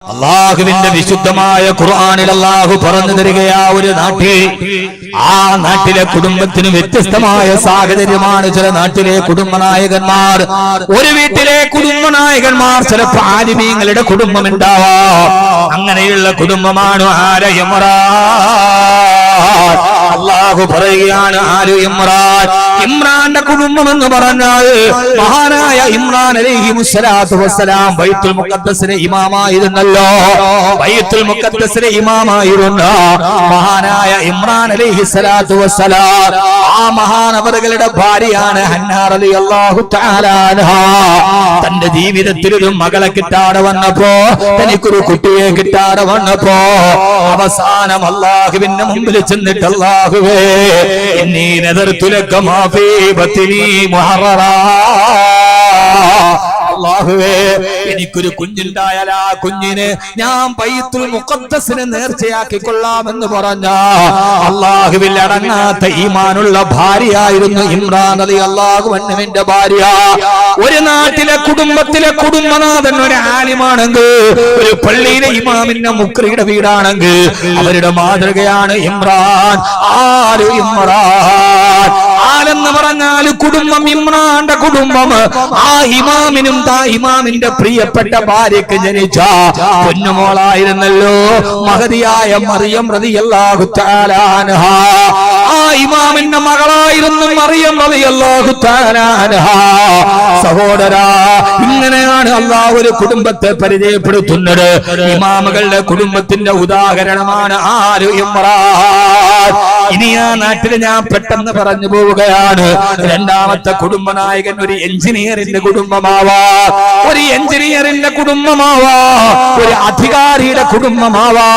അല്ലാഹുവിന്റെ വിശുദ്ധമായ ഖുർആനിൽ അല്ലാഹു പറഞ്ഞു തരികയാ, ഒരു നാട്ടിൽ ആ നാട്ടിലെ കുടുംബത്തിന് വ്യത്യസ്തമായ സാഹചര്യമാണ്. ചില നാട്ടിലെ കുടുംബനായകന്മാർ, ഒരു വീട്ടിലെ കുടുംബനായകന്മാർ ചിലപ്പോൾ ആലിമീങ്ങളുടെ കുടുംബം ഉണ്ടാവാം. അങ്ങനെയുള്ള കുടുംബമാണ് ആല ഇമ്രാൻ. അല്ലാഹു പറയുകയാണ്, ആലു ഇമ്രാൻ, ഇമ്രാന്റെ കുടുംബം എന്ന് പറഞ്ഞാൽ മഹാനായ ഇമ്രാൻ അലൈഹിമുസ്സലാത്തു വസ്സലാം ബൈത്തുൽ മുഖദ്ദസിലെ ഇമാമായിരുന്നല്ലോ. ബൈത്തുൽ മുഖദ്ദസിലെ ഇമാമായിരുന്ന മഹാനായ ഇമ്രാൻ അലൈഹിസ്സലാത്തു വസ്സലാം, ആ മഹാനവറുകളുടെ ഭാര്യയാണ് ഹന്നാ റളിയല്ലാഹു തആല അൻഹാ. തന്റെ ജീവിതത്തിൽ ഒരു മകളെ കിട്ടാതെ വന്നപ്പോ, തനിക്കൊരു കുട്ടിയെ കിട്ടാതെ വന്നപ്പോ അവസാനം അല്ലാഹുവിന്റെ മുമ്പിൽ ചെന്നിട്ട്, അല്ലാഹുവേ ഇന്നീ നദർതു ലക മാ ഫീ ബത്നി മുഹററാ, അല്ലാഹുവേ എനിക്കൊരു കുഞ്ഞുണ്ടായാൽ ആ കുഞ്ഞിനെ ഞാൻ ബൈത്തുൽ മുഖദ്ദസിനെ നേർച്ചയാക്കി കൊള്ളാമെന്ന് പറഞ്ഞ അല്ലാഹുവിൽ അടങ്ങാത്ത ഈമാനുള്ള ഭാര്യയായിരുന്നു ഇമ്രാൻ റളിയല്ലാഹു അൻഹുവിന്റെ ഭാര്യ. ഒരു നാട്ടിലെ കുടുംബത്തിലെ കുടുംബനാഥൻ ഒരു ആലിമാണെങ്കിൽ, ഒരു പള്ളിയിലെ ഇമാമിന്റെ മുക്രിയുടെ വീടാണെങ്കിൽ അവരുടെ മാതൃകയാണ് ഇമ്രാൻ. ആര് ഇമ്രാൻ? ആരെന്ന് പറഞ്ഞാൽ കുടുംബം, ഇമ്രാന്റെ കുടുംബം. ആ ഇമാമിനും ഇമാമിന്റെ പ്രിയപ്പെട്ട ഭാര്യക്ക് ജനിച്ച പൊന്നുമോളായിരുന്നല്ലോ മഹദിയായ മറിയം റളിയല്ലാഹു തആല അൻഹാ. ആ ഇമാമിന്റെ മകളായിരുന്നു മറിയം റളിയല്ലാഹു തആല അൻഹാ. സഹോദരാ, ഇങ്ങനെയാണ് അല്ലാഹു ഒരു കുടുംബത്തെ പരിചയപ്പെടുത്തുന്നത്. ഇമാമുകളുടെ കുടുംബത്തിന്റെ ഉദാഹരണമാണ് ആര് ഇമ്രാൻ. ഇനി ആ നാട്ടിൽ ഞാൻ പെട്ടെന്ന് പറഞ്ഞു പോവുകയാണ്. രണ്ടാമത്തെ കുടുംബനായകൻ ഒരു എഞ്ചിനീയറിന്റെ കുടുംബമാവാ, ഒരു എഞ്ചിനീയറിന്റെ കുടുംബമാവാ, ഒരു അധികാരിയുടെ കുടുംബമാവാ.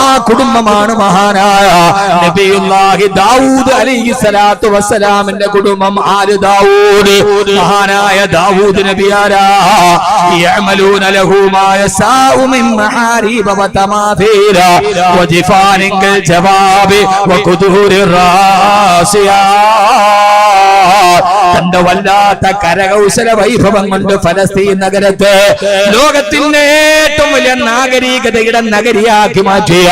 ആ കുടുംബമാണ് മഹാനായ നബിയുല്ലാഹി ദാവൂദ് അലൈഹിസ്സലാത്തു വസ്സലാമിന്റെ കുടുംബം. ആര് ദാവൂദ്? മഹാനായ ദാവൂദ് നബിയാരാ. യഅമലൂന ലഹു മാ യസാഉ മിൻ മഹാരീബ വതമാഥീല വജിഫാനിൻ കൽ ജവാബി വഖുദൂരി റാസിയാ. തന്റെ വല്ലാത്ത കരകൗശല വൈഭവം കൊണ്ട് ഫലസ്തീൻ നഗരത്തെ ലോകത്തിന്റെ ഏറ്റവും വലിയ നാഗരികതയുടെ നഗരിയാക്കി മാറ്റിയ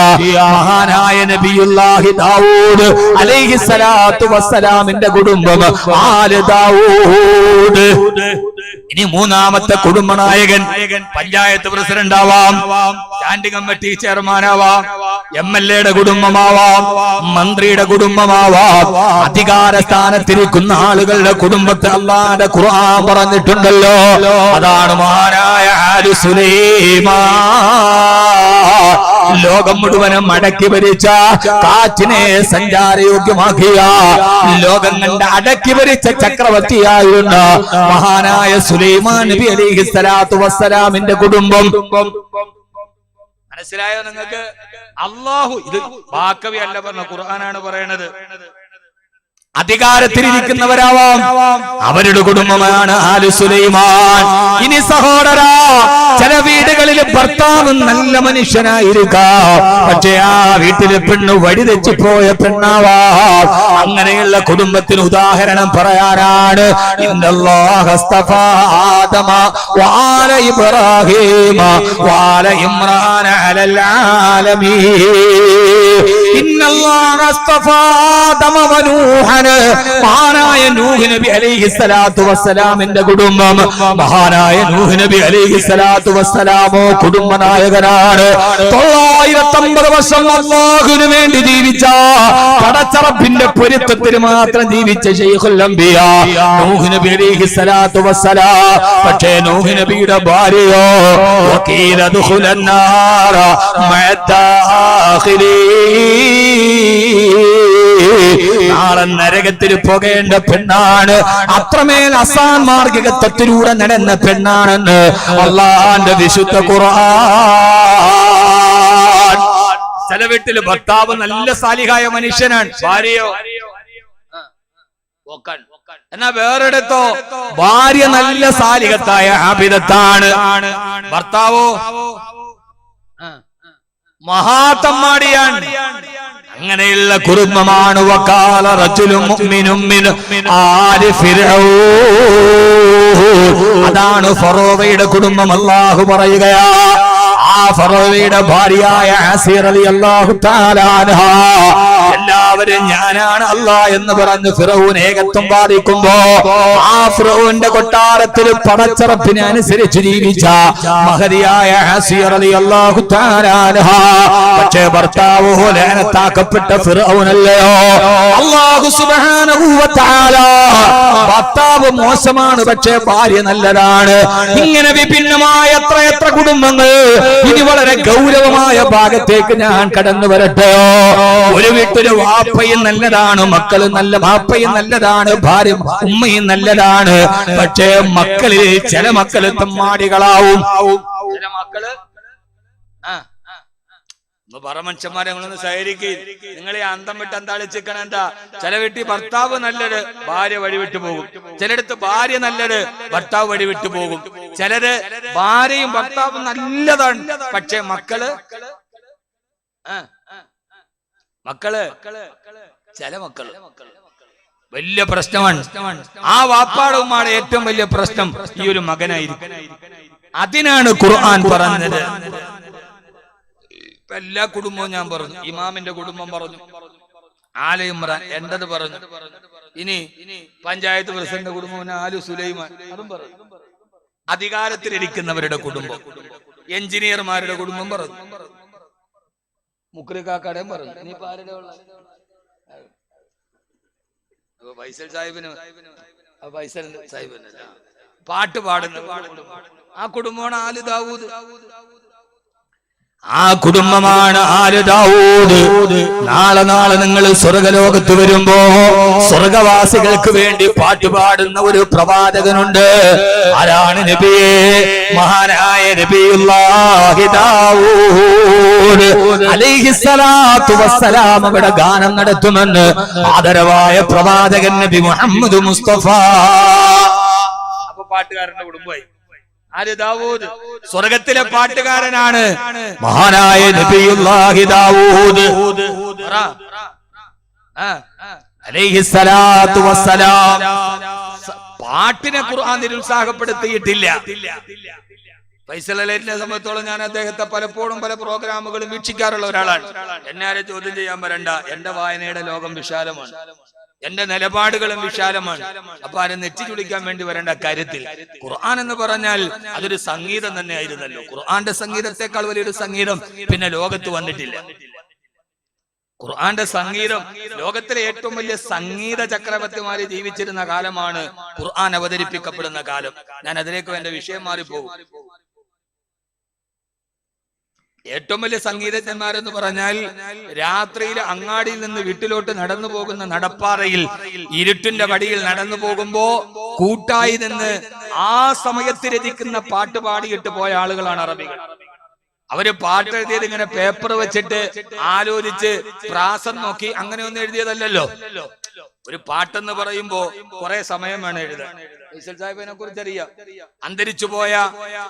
മഹാനായ നബിയുല്ലാഹി ദാവൂദ് അലൈഹിസ്സലാത്തു വസ്സലാമിന്റെ കുടുംബം ആല് ദാവൂദ്. ഇനി മൂന്നാമത്തെ കുടുംബനായകൻ പഞ്ചായത്ത് പ്രസിഡന്റ് ആവാം, സ്റ്റാൻഡിംഗ് കമ്മിറ്റി ചെയർമാനാവാം, MLA കുടുംബമാവാം, മന്ത്രിയുടെ കുടുംബമാവാം. അധികാര സ്ഥാനത്തിരിക്കുന്ന ആളുകളുടെ കുടുംബത്തെ അല്ലാഹുവിന്റെ ഖുർആൻ പറഞ്ഞിട്ടുണ്ടല്ലോ. അതാണ് മഹാനായ ആലു സുലൈമാൻ. ലോകം മുഴുവനും അടക്കി ഭരിച്ച, കാറ്റിനെ സഞ്ചാരയോഗ്യമാക്കിയ, ലോകം കണ്ട് അടക്കി ഭരിച്ച ചക്രവർത്തിയായിരുന്ന മഹാനായ സുലൈമാൻ നബി അലൈഹിസ്സലാത്തു വസ്സലാമിന്റെ കുടുംബം. മനസ്സിലായോ നിങ്ങൾക്ക്? അല്ലാഹു ഇത് വാക്കവി അല്ല പറഞ്ഞ, ഖുർആനാണ് പറയണത്. അധികാരത്തിലിരിക്കുന്നവരാവാം, അവരുടെ കുടുംബമാണ് ആലു സുലൈമാൻ. ഇനി സഹോദരാ, ചില വീടുകളിൽ ഭർത്താവ് നല്ല മനുഷ്യനായിരിക്കാം, പക്ഷേ ആ വീട്ടിലെ പെണ്ണ് വഴിതെച്ചു പോയ പെണ്ണാവാം. അങ്ങനെയുള്ള കുടുംബത്തിന് ഉദാഹരണം പറയാനാണ് ഇന്നല്ലാഹ അസ്തഫാ ആദമ വആല ഇബ്രാഹീമ വആല ഇമ്രാന അലൽ ആലമീൻ. ഇന്നല്ലാഹ അസ്തഫാ ആദമ വനൂഹൻ, മഹാനായ നൂഹ് നബി അലൈഹിസ്സലാത്തു വസ്സലാമിന്റെ കുടുംബം. മഹാനായ നൂഹ് നബി അലൈഹിസ്സലാത്തു വസ്സലാമോ കുടുംബനായകനാണ്. 950 വർഷം അല്ലാഹുവിന് വേണ്ടി ജീവിച്ച, പടച്ചറപ്പിന്റെ പൊരുത്തത്തിന് മാത്രം ജീവിച്ച ശൈഖുൽ അംബിയാ നൂഹ് നബി അലൈഹിസ്സലാത്തു വസ്സലാം. പക്ഷേ നൂഹ് നബിയുടെ ഭാര്യയോ വഖീല ദുഖുലൻ നാറ മഅദ്ദാഖിലീൻ, നാളെ നരകത്തിൽ പോകേണ്ട പെണ്ണാണ്. അത്രമേൽ അസാൻമാർഗികത്വത്തിലൂടെ നടന്ന പെണ്ണാണെന്ന് അല്ലാഹുവിന്റെ വിശുദ്ധ ഖുർആൻ. ചില വീട്ടില് ഭർത്താവ് നല്ല സാലിഹായ മനുഷ്യനാണ്, ഭാര്യയോ എന്നാ വേറെടുത്തോ ഭാര്യ നല്ല സാലിഹത്തായ ആബിദത്താണ്, ഭർത്താവോ മഹാത്തമ്മാടിയാണ്. അങ്ങനെയുള്ള കുടുംബമാണ് വഖാല റജുലുൻ മുഅ്മിനുൻ മിൻ ആലി ഫിർഔൻ. അതാണ് ഫറോവയുടെ കുടുംബം. അല്ലാഹു പറയുകയാ, ആ ഫറോവയുടെ ഭാര്യയായ ആസിയ റളിയല്ലാഹു തആല അൻഹ എല്ലാവരും ഞാനാണ് അല്ലാഹ് എന്ന് പറഞ്ഞ് ഫിറഔൻ ഏകത്വം വാദിക്കുമ്പോ ആ ഫിറഔന്റെ കൊട്ടാരത്തിൽ പടച്ചറപ്പിനെ അനുസരിച്ച് ജീവിച്ച മഹതിയായ ആസിയ റളിയല്ലാഹു തആല അൻഹ പക്ഷേ ഭർത്താവ് ലഅനത്താക്കപ്പെട്ട ഫിറഔനല്ലയോ അല്ലാഹു സുബ്ഹാനഹു വ തആല ഭർത്താവ് മോശമാണ് പക്ഷേ ഭാര്യ നല്ലതാണ്. ഇങ്ങനെ വിഭിന്നമായ എത്ര കുടുംബങ്ങൾ. ഇനി വളരെ ഗൗരവമായ ഭാഗത്തേക്ക് ഞാൻ കടന്നു വരട്ടെയോ. ഒരു വീട്ടില് വാപ്പയും നല്ലതാണ്, മക്കളും നല്ല വാപ്പയും നല്ലതാണ്, ഭാര്യ ഉമ്മയും നല്ലതാണ്. പക്ഷേ മക്കളിൽ ചില മക്കള് തെമ്മാടികളാവും. ചില മക്കള് പറ മനുഷ്യന്മാരെ നിങ്ങളൊന്ന് സഹകരിക്കുക. നിങ്ങളെ അന്തം വിട്ട് അന്താളിച്ചിക്കണ എന്താ? ചില വീട്ടിൽ ഭർത്താവ് നല്ലത്, ഭാര്യ വഴിവിട്ടു പോകും. ചിലടത്ത് ഭാര്യ നല്ലത്, ഭർത്താവ് വഴിവിട്ടു പോകും. ചിലര് ഭാര്യയും ഭർത്താവും നല്ലതാണ്, പക്ഷെ മക്കള് ചില മക്കള് വലിയ പ്രശ്നമാണ്. ആ വാപ്പാടെ ഉമ്മാടെ ഏറ്റവും വലിയ പ്രശ്നം ഈ ഒരു മകനായിരിക്കും. അതിനാണ് ഖുർആൻ പറഞ്ഞത്. എല്ലാ കുടുംബവും ഞാൻ പറഞ്ഞു. ഇമാമിന്റെ കുടുംബം പറഞ്ഞു, ആല ഇമ്രാൻ എന്റത് പറഞ്ഞു. ഇനി പഞ്ചായത്ത് പ്രസിഡന്റ് കുടുംബം ആലു സുലൈമാൻ അതും പറഞ്ഞു. അധികാരത്തിലിരിക്കുന്നവരുടെ കുടുംബം, എഞ്ചിനീയർമാരുടെ കുടുംബം പറഞ്ഞു, മുക്രിക്കാക്കടയും പറഞ്ഞു. ഇനി ഫൈസൽ സാഹിബിന് ഫൈസൽ സാഹിബിനല്ല പാട്ട് പാടുന്ന ആ കുടുംബമാണ് ആല് ദാവൂദ്. ആ കുടുംബമാണ് ആല് ദാവൂദ്. നാളെ നിങ്ങൾ സ്വർഗലോകത്ത് വരുമ്പോ സ്വർഗവാസികൾക്ക് വേണ്ടി പാട്ടുപാടുന്ന ഒരു പ്രവാചകനുണ്ട്. ആരാണ്? നബിയേ, മഹാനായ നബിയുല്ലാഹി ദാവൂദ് അലൈഹിസ്സലാത്തു വസ്സലാം അവിടെ ഗാനം നടത്തുമെന്ന് ആദരവായ പ്രവാചകൻ നബി മുഹമ്മദ് മുസ്തഫ. അപ്പൊ പാട്ടുകാരന്റെ കുടുംബമായി ആര്? ദാവൂദ്. സ്വർഗത്തിലെ പാട്ടുകാരനാണ് മഹാനായ നബിയുല്ലാഹി ദാവൂദ് അലൈഹിസ്സലാത്തു വസ്സലാം. പാട്ടിനെ ഖുർആൻ നിരുത്സാഹപ്പെടുത്തിയിട്ടില്ല. ഫൈസൽ അലൈഹിനെ സംബന്ധിച്ചോളം ഞാൻ അദ്ദേഹത്തെ പലപ്പോഴും പല പ്രോഗ്രാമുകളും വീക്ഷിക്കാറുള്ള ഒരാളാണ്. എന്നെ ആരെ ചോദ്യം ചെയ്യാൻ വരണ്ട. എന്റെ വായനയുടെ ലോകം വിശാലമാണ്, എന്റെ നിലപാടുകളും വിശാലമാണ്. അപ്പൊ ആരും നെറ്റി ചുളിക്കാൻ വേണ്ടി വരേണ്ട കാര്യത്തിൽ ഖുർആൻ എന്ന് പറഞ്ഞാൽ അതൊരു സംഗീതം തന്നെ ആയിരുന്നല്ലോ. ഖുർആന്റെ സംഗീതത്തെക്കാൾ വലിയൊരു സംഗീതം പിന്നെ ലോകത്ത് വന്നിട്ടില്ല. ഖുർആന്റെ സംഗീതം, ലോകത്തിലെ ഏറ്റവും വലിയ സംഗീത ചക്രവർത്തിമാര് ജീവിച്ചിരുന്ന കാലമാണ് ഖുർആൻ അവതരിപ്പിക്കപ്പെടുന്ന കാലം. ഞാൻ അതിലേക്ക് എന്റെ വിഷയം മാറിപ്പോകും. ഏറ്റവും വലിയ സംഗീതജ്ഞന്മാരെന്ന് പറഞ്ഞാൽ രാത്രിയിൽ അങ്ങാടിയിൽ നിന്ന് വീട്ടിലോട്ട് നടന്നു പോകുന്ന നടപ്പാറയിൽ ഇരുട്ടിന്റെ വടിയിൽ നടന്നു പോകുമ്പോ കൂട്ടായി നിന്ന് ആ സമയത്ത് രചിക്കുന്ന പാട്ട് പാടിയിട്ട് പോയ ആളുകളാണ് അറബികൾ. അവര് പാട്ട് എഴുതിയത് ഇങ്ങനെ പേപ്പർ വെച്ചിട്ട് ആലോചിച്ച് പ്രാസം നോക്കി അങ്ങനെ ഒന്നും എഴുതിയതല്ലല്ലോ. ഒരു പാട്ടെന്ന് പറയുമ്പോ കുറെ സമയം വേണം എഴുതാൻ. ഫൈസൽ സാഹിബിനെ കുറിച്ച് അറിയാം. അന്തരിച്ചുപോയ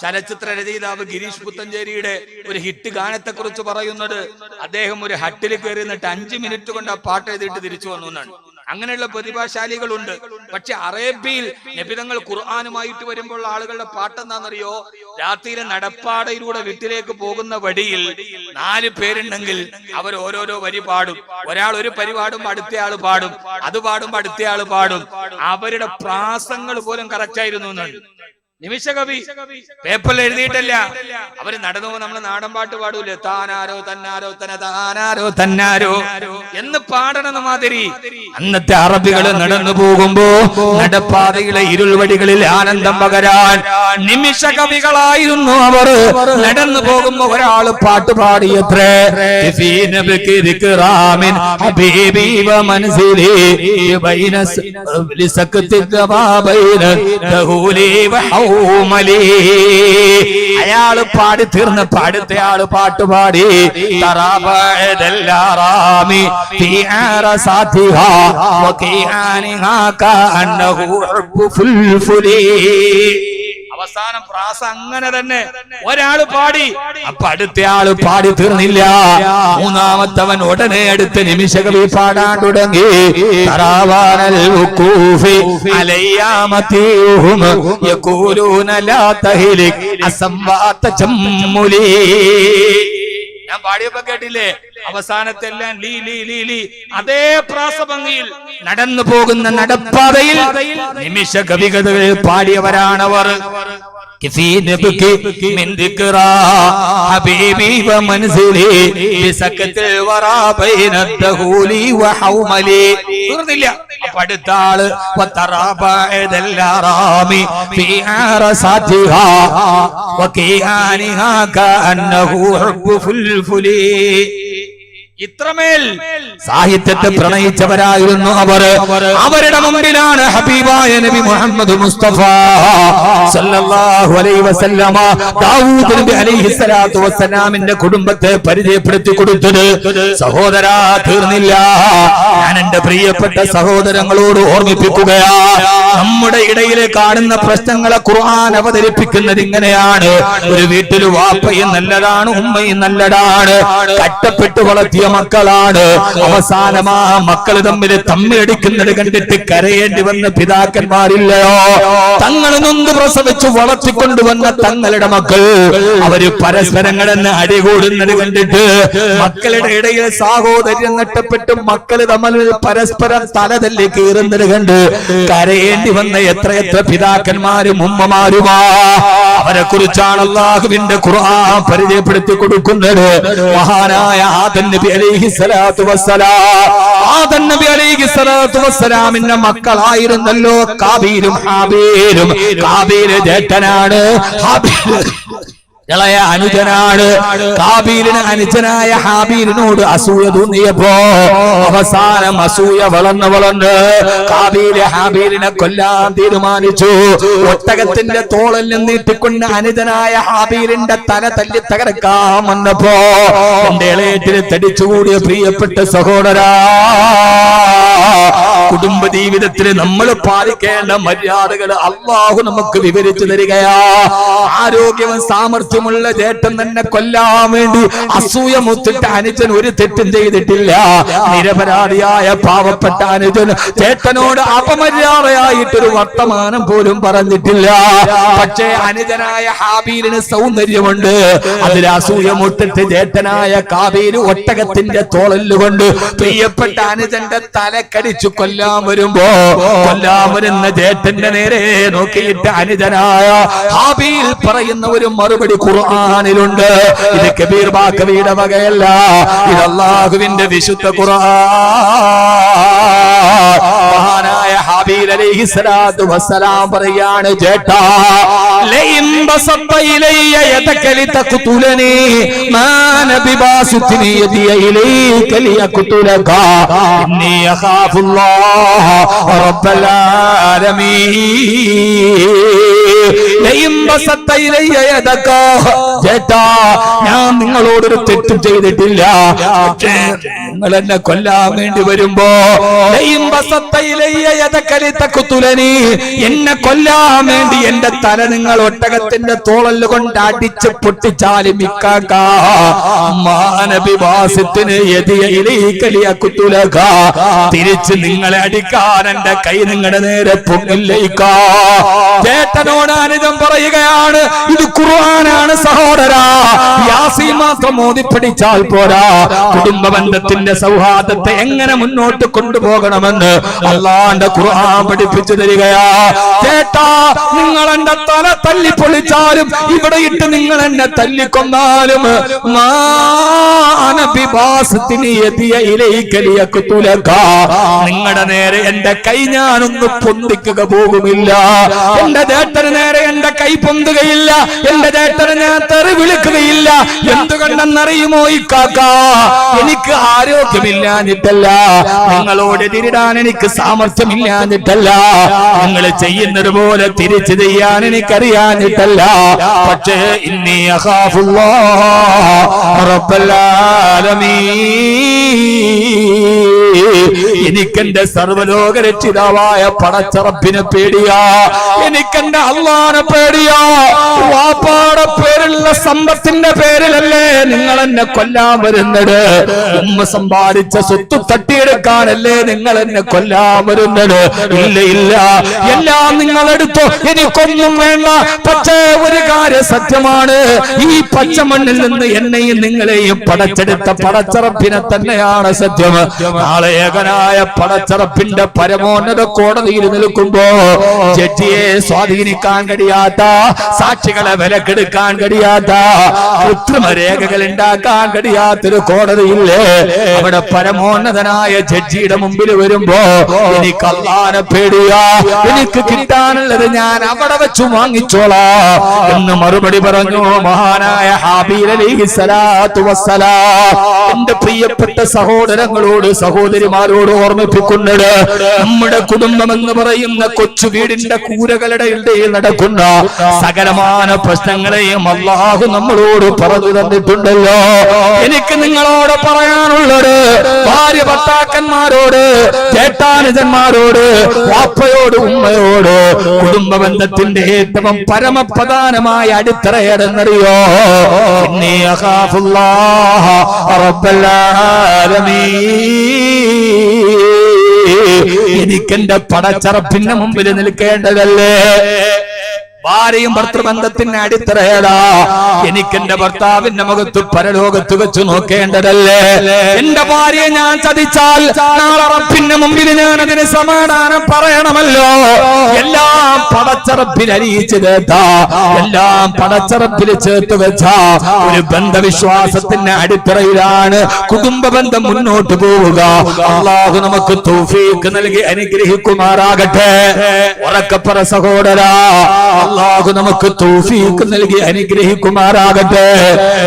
ചലച്ചിത്ര രചയിതാവ് ഗിരീഷ് പുത്തഞ്ചേരിയുടെ ഒരു ഹിറ്റ് ഗാനത്തെ കുറിച്ച് പറയുന്നത് അദ്ദേഹം ഒരു ഹട്ടിൽ കയറി നിന്നിട്ട് 5 മിനിറ്റ് കൊണ്ട് ആ പാട്ട് എഴുതിയിട്ട് തിരിച്ചു വന്നു എന്നാണ്. അങ്ങനെയുള്ള പ്രതിഭാശാലികളുണ്ട്. പക്ഷെ അറേബ്യയിൽ നബിതങ്ങൾ ഖുർആനുമായിട്ട് വരുമ്പോൾ ആളുകളുടെ പാട്ടെന്താണെന്നറിയോ? രാത്രിയിലെ നടപ്പാടയിലൂടെ വീട്ടിലേക്ക് പോകുന്ന വഴിയിൽ 4 പേരുണ്ടെങ്കിൽ അവർ ഓരോരോ വരി പാടും. ഒരാൾ ഒരു പരിപാടുമ്പോ അടുത്തയാള് പാടും, അത് പാടുമ്പോ അടുത്തയാള് പാടും. അവരുടെ പ്രാസങ്ങൾ പോലും കറക്റ്റ് ആയിരുന്നു എന്നാണ്. നിമിഷകവി പേപ്പറിൽ എഴുതിയിട്ടല്ല. അവര് നടന്നു നമ്മള് നാടൻ പാട്ട് പാടൂലേ, താനാരോ തന്നാരോ തന താനാരോ തന്നാരോ എന്ന് പാടണമെന്ന മാതിരി അന്നത്തെ അറബികള് നടന്നു പോകുമ്പോ നടപ്പാതയിലെ ഇരുൾവടികളിൽ ആനന്ദം പകരാൻ നിമിഷകവികളായിരുന്നു അവർ. നടന്നു പോകുമ്പോ ഒരാള് പാട്ട് പാടിയത്രേ, അയാള് പാടി തീർന്ന് പാടുത്തയാള് പാട്ടുപാടി അവസാനം പ്രാസ അങ്ങനെ തന്നെ ഒരാള് പാടി, അപ്പൊ അടുത്തയാള് പാടി തീർന്നില്ല. മൂന്നാമത്തവൻ ഉടനെ അടുത്ത നിമിഷ കവി പാടാൻ തുടങ്ങി. തറാവാനൽ വഖൂഫി അലയ്യാമതിഹും യഖൂലൂന ലാ തഹ്ലിക് അസംവാത ജമ്മുലി. ഞാൻ പാടിയപ്പോ കേട്ടില്ലേ? അവസാനത്തെല്ലാം ലീ ലീ ലീ ലീ. അതേ പ്രാസഭംഗിയിൽ നടന്നു പോകുന്ന നടപ്പാതയിൽ നിമിഷ കവികഥകൾ പാടിയവരാണവർ. كفي نبكي من ذكرى حبيبي ومنزلي بسكت الورى بين الدهول وحوملي. അടുത്ത ആള് وترابعد الارام في عرساتها وكيانها كأنه حب فلفلي. ഇത്രമേൽ സാഹിത്യത്തെ പ്രണയിച്ചവരായിരുന്നു അവർ. അവരുടെ മുമ്പിലാണ് ഹബീബായ നബി മുഹമ്മദ് മുസ്തഫ സല്ലല്ലാഹു അലൈഹി വസല്ലമ ദാവൂദ് നബി അലൈഹിസ്സലാത്തു വസ്സലാമിന്റെ കുടുംബത്തെ പരിചയപ്പെടുത്തി കൊടുത്തത്. സഹോദരാ, തീർന്നില്ല. ഞാൻ എന്റെ പ്രിയപ്പെട്ട സഹോദരങ്ങളോട് ഓർമ്മിപ്പിക്കുകയാ, നമ്മുടെ ഇടയിൽ കാണുന്ന പ്രശ്നങ്ങളെ ഖുർആൻ അവതരിപ്പിക്കുന്നത് ഇങ്ങനെയാണ്. ഒരു വീട്ടിൽ വാപ്പയും നല്ലതാണ്, ഉമ്മയും നല്ലതാണ്, കഷ്ടപ്പെട്ട് വളർത്തിയ മക്കളാണ്. അവസാനമാ മക്കള് തമ്മിലടിക്കുന്നത് കണ്ടിട്ട് കരയേണ്ടി വന്ന പിതാക്കന്മാരില്ലയോ? തങ്ങൾ നൊന്ത് പ്രസവിച്ച് വളർത്തിക്കൊണ്ടുവന്ന തങ്ങളുടെ മക്കൾ അവര് പരസ്പരം കിടന്ന് അടികൂടുന്നത് കണ്ടിട്ട് മക്കളുടെ ഇടയിൽ സാഹോദര്യം നഷ്ടപ്പെട്ട് മക്കള് തമ്മിൽ പരസ്പരം തലതല്ലി കീറുന്നത് കണ്ട് കരയേണ്ടി വന്ന എത്രയെത്ര പിതാക്കന്മാരും ഉമ്മമാരുമാ. അവരെ കുറിച്ചാണ് അല്ലാഹുവിന്റെ ഖുർആൻ പരിചയപ്പെടുത്തി കൊടുക്കുന്നത്. മഹാനായ ആദം നബി അലൈഹിസ്സലാത്തു വസ്സലാം, ആദം നബി അലൈഹിസ്സലാത്തു വസ്സലാമിന്റെ മക്കളായിരുന്നല്ലോ കാബീലും ഹാബീലും. കാബീൽ ജേഷ്ഠനാണ്, ഹാബീൽ ഇളയ അനുജനാണ്. കാബീലിന് അനുജനായ ഹാബീലിനോട് അസൂയ തോന്നിയപ്പോ അവസാനം അസൂയ വളർന്ന് കാബീല് ഹാബീലിനെ കൊല്ലാൻ തീരുമാനിച്ചു. ഒട്ടകത്തിന്റെ തോളിൽ നീട്ടിക്കൊണ്ട് അനുജനായ ഹാബീലിന്റെ തല തല്ലി തകർക്കാൻ വന്നപ്പോ എന്റെ ഇളയറ്റിന് തടിച്ചുകൂടിയ പ്രിയപ്പെട്ട സഹോദരാ, കുടുംബ ജീവിതത്തിൽ നമ്മൾ പാലിക്കേണ്ട മര്യാദകൾ അല്ലാഹു നമുക്ക് വിവരിച്ചു തരികയാ. ആരോഗ്യവും സാമർഥ്യമുള്ള ചേട്ടൻ തന്നെ കൊല്ലാൻ വേണ്ടി അസൂയ മുത്തിട്ട് അനുജൻ ഒരു തെറ്റും ചെയ്തിട്ടില്ല. നിരപരാധിയായ പാവപ്പെട്ട അനുജൻ ചേട്ടനോട് അപമര്യാദയായിട്ടൊരു വർത്തമാനം പോലും പറഞ്ഞിട്ടില്ല. പക്ഷേ അനുജനായ ഹാബീലിന് സൗന്ദര്യമുണ്ട്. അതിൽ അസൂയ മുത്തിട്ട് ചേട്ടനായ കാബീല് ഒട്ടകത്തിന്റെ തോളല്ലുകൊണ്ട് പ്രിയപ്പെട്ട അനുജന്റെ തലക്കടിച്ചു കൊല്ലാൻ വരുന്ന ചേട്ടന്റെ നേരെ നോക്കിയിട്ട് അനുജനായ ഹാബീൽ പറയുന്ന ഒരു മറുപടി ഖുർആനിലുണ്ട്. ഇത് കബീർ ബാക്കവിയുടെ വകയല്ല, ഇത് അല്ലാഹുവിന്റെ വിശുദ്ധ ഖുർആൻ. മഹാനായ ഹാബീൽ അലൈഹിസ്സലാത്തു വസ്സലാം പറയാണ്, ചേട്ടാ ലൈൻ ബസത്ത ഇലയ്യ യദക ലിതഖ്തുലനി മാ നബി ബാസുത്നി യദിയ ഇലൈക ലിയഖ്തുലക ഇന്നി അഖാഫുല്ലാഹ റബ്ബൽ ആലമീൻ. ലൈൻ ബസത്ത ഇലയ്യ യദക, ചേട്ടാ ഞാൻ നിങ്ങളോടൊരു തെറ്റും ചെയ്തിട്ടില്ല, നിങ്ങൾ എന്നെ കൊല്ലാൻ വേണ്ടി വരുമ്പോ എന്നെ കൊല്ലാൻ വേണ്ടി എന്റെ തല നിങ്ങൾ ഒട്ടകത്തിന്റെ തോളല് കൊണ്ട് അടിച്ച് പൊട്ടിച്ചാലും തിരിച്ച് നിങ്ങളെ അടിക്കാൻ എന്റെ കൈ നിങ്ങളുടെ നേരെ പൊങ്ങില്ലേക്കാ. ചേട്ടനോട് അനുജം പറയുകയാണ്, ഇത് ഖുർആനാണ് സഹോദരാ. യാസീൻ മാത്രം ഓതി പഠിച്ചാൽ പോരാ, കുടുംബ ബന്ധത്തിന്റെ സൗഹാർദ്ദത്തെ എങ്ങനെ മുന്നോട്ട് കൊണ്ടുപോകണമെന്ന് അല്ലാഹുവിന്റെ ഖുർആൻ പഠിപ്പിച്ചു തരികയാ. ചേട്ടാ, നിങ്ങൾ എന്റെ തല തല്ലി പൊളിച്ചാലും ഇവിടെ ഇട്ട് നിങ്ങൾ എന്നെ തല്ലിക്കൊന്നാലും നിങ്ങളുടെ നേരെ എന്റെ കൈ ഞാനൊന്ന് പൊന്തിക്കുക പോകുമില്ല. എന്റെ ചേട്ടന് നേരെ എന്റെ കൈ പൊന്തുകയില്ല, എന്റെ ചേട്ടന് ഞാൻ തെറി വിളിക്കുകയില്ല. എന്തുകൊണ്ടെന്നറിയുമോ ഇക്കാക്ക? എനിക്ക് ആരോഗ്യമില്ലാഞ്ഞിട്ടല്ല, നിങ്ങളോട് തിരിടാൻ എനിക്ക് സാമർഥ്യമില്ലാഞ്ഞിട്ടല്ല, നിങ്ങൾ ചെയ്യുന്നത് പോലെ തിരിച്ചു ചെയ്യാൻ എനിക്കറിയാഞ്ഞിട്ടല്ല. പക്ഷേ ഇന്നി അഖാഫുല്ലാഹ റബ്ബൽ എനിക്കെന്റെ സർവലോക രക്ഷിതാവായ പടച്ചറപ്പിനെ പേടിയാ, എനിക്കെന്റെ അള്ളാനെ പേടിയാ. വാപ്പാടെ പേരിലുള്ള സമ്പത്തിന്റെ പേരിലല്ലേ നിങ്ങൾ എന്നെ കൊല്ലാൻ വരുന്നത്? ഉമ്മ സമ്പാദിച്ച സ്വത്ത് തട്ടിയെടുക്കാനല്ലേ നിങ്ങൾ എന്നെ കൊല്ലാൻ വരുന്നത്? ഇല്ല ഇല്ല, എല്ലാം നിങ്ങളെടുത്തോ, എനിക്കൊന്നും വേണ്ട. പക്ഷേ ഒരു കാര്യം സത്യമാണ്, ഈ പച്ചമണ്ണിൽ നിന്ന് എന്നെയും നിങ്ങളെയും പടച്ചെടുത്ത പടച്ചറപ്പിനെ തന്നെയാണ് സത്യം. നാളെ ഏകനായ പടച്ചറപ്പിന്റെ പരമോന്നത കോടതിയിൽ നിൽക്കുമ്പോ ജഡ്ജിയെ സ്വാധീനിക്കാൻ കഴിയാത്ത, സാക്ഷികളെ വിലക്കെടുക്കാൻ കഴിയാത്ത, കൃത്രിമ രേഖകൾ ഉണ്ടാക്കാൻ കഴിയാത്തൊരു കോടതിയില്ലേ, അവിടെ പരമോന്നതനായ ജഡ്ജിയുടെ മുമ്പിൽ വരുമ്പോ എനിക്ക് അല്ലാഹുവിനെ പേടിയാ, എനിക്ക് കിട്ടാനുള്ളത് ഞാൻ അവിടെ വെച്ച് വാങ്ങിച്ചോളാ എന്ന് മറുപടി പറഞ്ഞു മഹാനായ ഹാബീൽ അലൈഹിസ്സലാത്തു വസ്സലാം. എന്റെ പ്രിയപ്പെട്ട സഹോദരങ്ങളോട് സഹോദരിമാരോട് ഓർമ്മിപ്പിക്കുന്നത്, നമ്മുടെ കുടുംബം എന്ന് പറയുന്ന കൊച്ചു വീടിന്റെ കൂരകളുടെ ഇടയിൽ നടക്കുന്ന സകലമാന പ്രശ്നങ്ങളെയും അല്ലാഹു നമ്മളോട് പറഞ്ഞു തന്നിട്ടുണ്ടല്ലോ. എനിക്ക് നിങ്ങളോട് പറയാനുള്ളത്, ഭാര്യ ഭർത്താക്കന്മാരോട്, ചേട്ടാനുജന്മാരോട്, വാപ്പയോട്, ഉമ്മയോട്, കുടുംബ ബന്ധത്തിന്റെ ഏറ്റവും പരമപ്രധാനമായ അടിത്തറ ഏതെന്നറിയോ? ഇന്നീ അഖാഫുല്ലാഹ റബ്ബൽ ആലമീൻ. എനിക്കെന്റെ പടച്ചറപ്പിന്റെ മുമ്പിൽ നിൽക്കേണ്ടതല്ലേ? ഭാര്യയും ഭർത്തൃബന്ധത്തിന്റെ അടിത്തറയടാ. എനിക്കെന്റെ ഭർത്താവിന്റെ മുഖത്ത് പരലോകത്ത് വെച്ച് നോക്കേണ്ടതല്ലേ? എന്റെ ഭാര്യയെ ഞാൻ ചതിച്ചാൽ നാളെ റബ്ബിന്റെ മുമ്പിൽ ഞാൻ അതിന് സമാധാനം പറയണമല്ലോ. എല്ലാം പടച്ചറപ്പിൽ അരിയിച്ചു ചേർത്താ, എല്ലാം പടച്ചറപ്പിൽ ചേർത്ത് വെച്ച ഒരു ബന്ധവിശ്വാസത്തിന്റെ അടിത്തറയിലാണ് കുടുംബ ബന്ധം മുന്നോട്ട് പോവുക. അല്ലാഹു നമുക്ക് തൗഫീഖ് നൽകി അനുഗ്രഹിക്കുമാറാകട്ടെ. ഉറക്കപ്പറ സഹോദരാ, അല്ലാഹു നമുക്ക് തൗഫീഖ് നൽകി അനുഗ്രഹിക്കുമാറാകട്ടെ.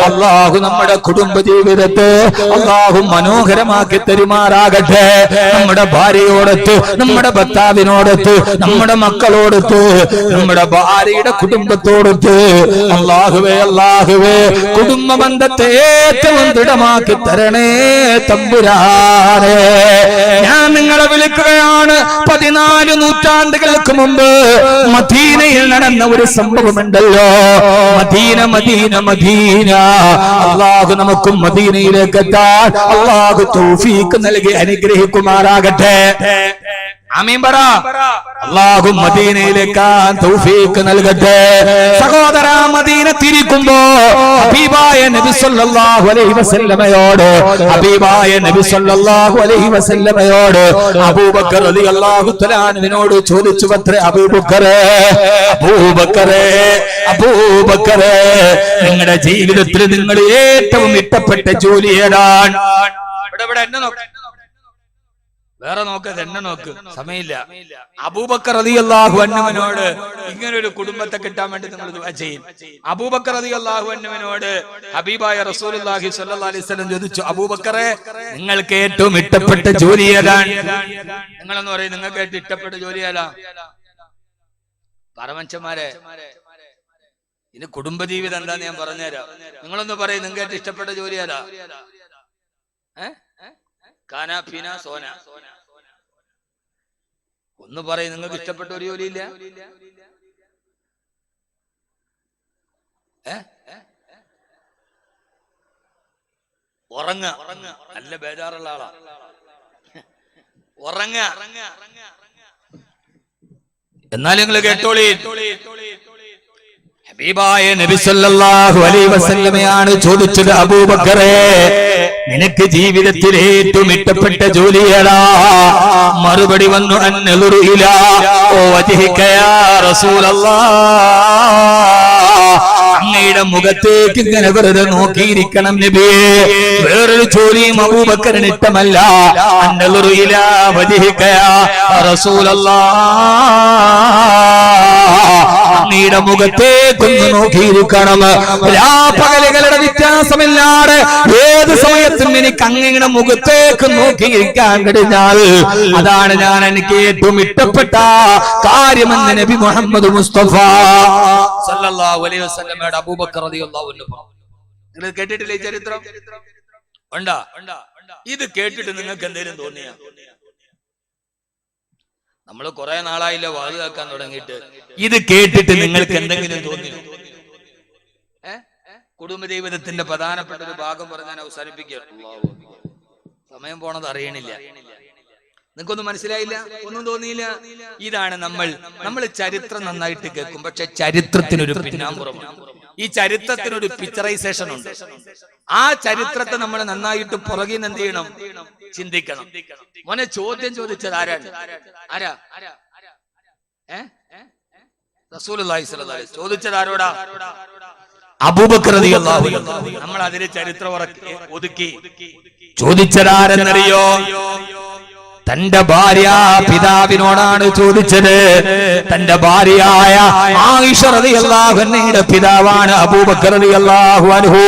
അല്ലാഹു നമ്മുടെ കുടുംബ ജീവിതത്തെ അല്ലാഹു മനോഹരമാക്കി തരുമാറാകട്ടെ. നമ്മുടെ ഭാര്യയോടൊത്ത്, നമ്മുടെ ഭർത്താവിനോടൊത്ത്, നമ്മുടെ മക്കളോടൊത്ത്, നമ്മുടെ ഭാര്യയുടെ കുടുംബത്തോടൊത്ത് അല്ലാഹുവേ, അല്ലാഹുവേ, കുടുംബ ബന്ധത്തെ ഏറ്റവും ദൃഢമാക്കി തരണേ തമ്പുരാനെ. ഞാൻ നിങ്ങളെ വിളിക്കുകയാണ്. 14 നൂറ്റാണ്ടുകൾക്ക് മുമ്പ് മദീനയിൽ നടന്ന ഒരു സംഭവമുണ്ടല്ലോ. Medina Medina Medina. അല്ലാഹു നമുക്ക് മദീനയിലേക്ക് എത്താൻ അല്ലാഹു തൗഫീഖ് നൽകി അനുഗ്രഹിക്കുമാറാകട്ടെ. ആമീൻ പറ. അല്ലാഹു മദീനയിലേക്ക് തൗഫീഖ് നൽകട്ടെ. സഹോദര, മദീന തിരിക്കുമ്പോ ഹബീബായ നബി സല്ലല്ലാഹു അലൈഹി വസല്ലമയോട്, ഹബീബായ നബി സല്ലല്ലാഹു അലൈഹി വസല്ലമയോട് അബൂബക്കർ റളിയല്ലാഹു തആല അൻഹുവിനോട് ചോദിച്ചു അത്രേ, അബൂബക്കറേ, അബൂബക്കറേ, അബൂബക്കറേ, നിങ്ങളുടെ ജീവിതത്തിൽ നിങ്ങൾ ഏറ്റവും ഇഷ്ടപ്പെട്ട ജോലി ഏതാണ്? ഇവിടെ എന്നെ നോക്ക്, വേറെ നോക്കത്, എന്നെ നോക്ക്, സമയമില്ല. അബൂബക്കർ റളിയല്ലാഹു അൻഹുവിനോട് ഇങ്ങനെ ഒരു കുടുംബത്തെ കിട്ടാൻ വേണ്ടി നിങ്ങൾ ദുആ ചെയ്യും. അബൂബക്കർ റളിയല്ലാഹു അൻഹുവിനോട് ഹബീബായ റസൂലുള്ളാഹി സ്വല്ലല്ലാഹു അലൈഹി വസല്ലം ചോദിച്ചു, അബൂബക്കറെ, നിങ്ങൾക്ക് ഏറ്റവും ഇഷ്ടപ്പെട്ട ജോലി ഏതാണ്? നിങ്ങളെന്ന് പറയും, നിങ്ങൾക്ക് ഏറ്റവും ഇഷ്ടപ്പെട്ട ജോലി ഏതാ? പരമച്ചന്മാരെ, ഇനി കുടുംബജീവിതം എന്താന്ന് ഞാൻ പറഞ്ഞുതരാം. നിങ്ങളൊന്ന് പറയും, നിങ്ങൾക്ക് ഏറ്റവും ഇഷ്ടപ്പെട്ട ജോലി ഏതാ? കാന പീന സോന. ഒന്ന് പറയും, നിങ്ങൾക്ക് ഇഷ്ടപ്പെട്ട ഒരു ജോലിയില്ല? ഉറങ്ങ. നല്ല ബേജാറുള്ള ആളാ. ഉറങ്ങ. എന്നാൽ നിങ്ങൾ കേട്ടോളി, ഹബീബായ നബി സല്ലല്ലാഹു അലൈഹി വസല്ലമയാണ് ചോദിച്ചത്, അബൂബക്കറേ, നിനക്ക് ജീവിതത്തിൽ ഏറ്റവും ഇഷ്ടപ്പെട്ട ജോലി ഏതാ? മറുപടി വന്നു, അൻനളുറു ഇലാ വജ്ഹിക യാ റസൂലല്ലാഹ്, അങ്ങയുടെ മുഖത്തേക്ക് ഇങ്ങനെ വെറുതെ നോക്കിയിരിക്കണം നബിയേ. വേറൊരു ജോലിയും അബൂബക്കറിന് ഇഷ്ടമല്ല. അൻനളുറു ഇലാ വജ്ഹിക യാ റസൂലല്ലാഹ്, അങ്ങയുടെ മുഖത്തേക്കൊന്ന് നോക്കിയിരിക്കണം. രാപകലുകളുടെ വ്യത്യാസമില്ലാതെ ഏത് സമയത്തും എനിക്ക് അങ്ങയുടെ മുഖത്തേക്ക് നോക്കിയിരിക്കാൻ കഴിഞ്ഞാൽ അതാണ് ഞാൻ എനിക്ക് ഏറ്റവും ഇഷ്ടപ്പെട്ട കാര്യമെന്ന് നബി മുഹമ്മദ് മുസ്തഫ സല്ലല്ലാഹു അലൈഹി വസല്ലമയുടെ അബൂബക്കർ റളിയല്ലാഹു അൻഹു പറഞ്ഞു. നിങ്ങൾ കേട്ടിട്ടില്ലേ ചരിത്രം? ഉണ്ടാ? ഇത് കേട്ടിട്ട് നിങ്ങൾക്ക് എന്തേലും തോന്നിയ? നമ്മൾ കുറെ നാളായില്ല വാത് കേൾക്കാൻ തുടങ്ങിയിട്ട്. ഇത് കേട്ടിട്ട് നിങ്ങൾക്ക് എന്തെങ്കിലും തോന്നിയോ? കുടുംബജീവിതത്തിന്റെ പ്രധാനപ്പെട്ട ഒരു ഭാഗം പറഞ്ഞാൽ അവസാനിപ്പിക്കുക. സമയം പോണത് അറിയണില്ല. നിങ്ങൾക്കൊന്നും മനസ്സിലായില്ല? ഒന്നും തോന്നിയില്ല? ഇതാണ് നമ്മൾ ചരിത്രം നന്നായിട്ട് കേൾക്കും, പക്ഷെ ചരിത്രത്തിനൊരു പിന്നാമ്പുറമാണ്. ഈ ചരിത്രത്തിനൊരു പിക്ചറൈസേഷൻ ഉണ്ട്. ആ ചരിത്രത്തെ നമ്മൾ നന്നായിട്ട് പുറകിൽ നിന്ന് എന്ത് ചെയ്യണം? ചിന്തിക്കണം. മോനെ, ചോദ്യം ചോദിച്ചത് ആരാണ്? ആരാ? റസൂലുള്ളാഹി സ്വല്ലല്ലാഹു അലൈഹി വസല്ലം ചോദിച്ചത് ആരോടാ? അബൂബക്കർ റളിയല്ലാഹു അൻഹു. നമ്മൾ അതിന് ചരിത്രം ഒതുക്കി. ചോദിച്ചതാരെന്നറിയോ? തന്റെ ഭാര്യ പിതാവിനോടാണ് ചോദിച്ചത്. തന്റെ ഭാര്യയായ ആയിഷ റളിയല്ലാഹു അൻഹയുടെ പിതാവാണ് അബൂബക്കർ റളിയല്ലാഹു അൻഹു.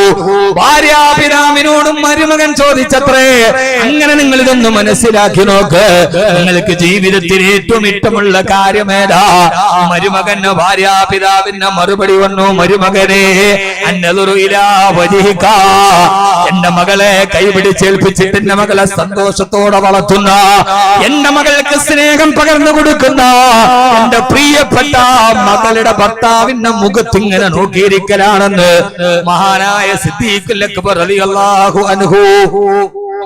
ഭാര്യ പിതാവിനോടും മരുമകൻ ചോദിച്ചത്രേ. അങ്ങനെ നിങ്ങൾ ഇതൊന്ന് മനസ്സിലാക്കി നോക്ക്. നിങ്ങൾക്ക് ജീവിതത്തിൽ ഏറ്റവും ഇഷ്ടമുള്ള കാര്യമേതാ? മരുമകന് ഭാര്യ പിതാവിന്റെ മറുപടി വന്നു, മരുമകനെ അന്നദുറു ഇലാ വജ്ഹിക, എന്റെ മകളെ കൈപിടിച്ചേൽപ്പിച്ചിട്ട് എന്റെ മകളെ സന്തോഷത്തോടെ വളർത്തുന്ന, എന്റെ മകൾക്ക് സ്നേഹം പകർന്നു കൊടുക്കുന്ന എന്റെ പ്രിയപ്പെട്ട മകളുടെ ഭർത്താവിന്റെ മുഖത്തിങ്ങനെ നോക്കിയിരിക്കലാണെന്ന് മഹാനായ സിദ്ദീഖുൽ അക്ബർ റളിയല്ലാഹു അൻഹു.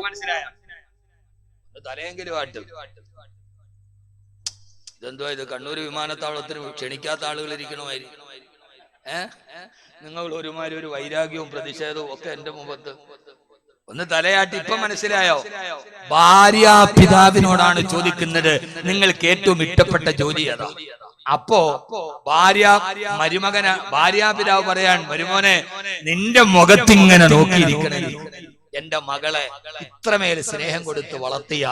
മനസ്സിലായോ? തലയെങ്കിലും ആട്ട്. ഇതെന്തുവാ ഇത്? കണ്ണൂർ വിമാനത്താവളത്തിന് ക്ഷണിക്കാത്ത ആളുകൾ ഇരിക്കണമായിരിക്കും. നിങ്ങൾ ഒരുമാതിരി ഒരു വൈരാഗ്യവും പ്രതിഷേധവും ഒക്കെ എന്റെ മുഖത്ത്. ഒന്ന് തലയാട്ടി. ഇപ്പൊ മനസ്സിലായോ? ഭാര്യ പിതാവിനോടാണ് ചോദിക്കുന്നത്, നിങ്ങൾക്ക് ഏറ്റവും ഇഷ്ടപ്പെട്ട ജോലി ഏതാ? അപ്പോ ഭാര്യ പിതാവ് പറയാൻ, മരുമോനെ നിന്റെ മുഖത്തിങ്ങനെ നോക്കിയിരിക്കണേ, എന്റെ മകളെ ഇത്രമേൽ സ്നേഹം കൊടുത്ത് വളർത്തിയ,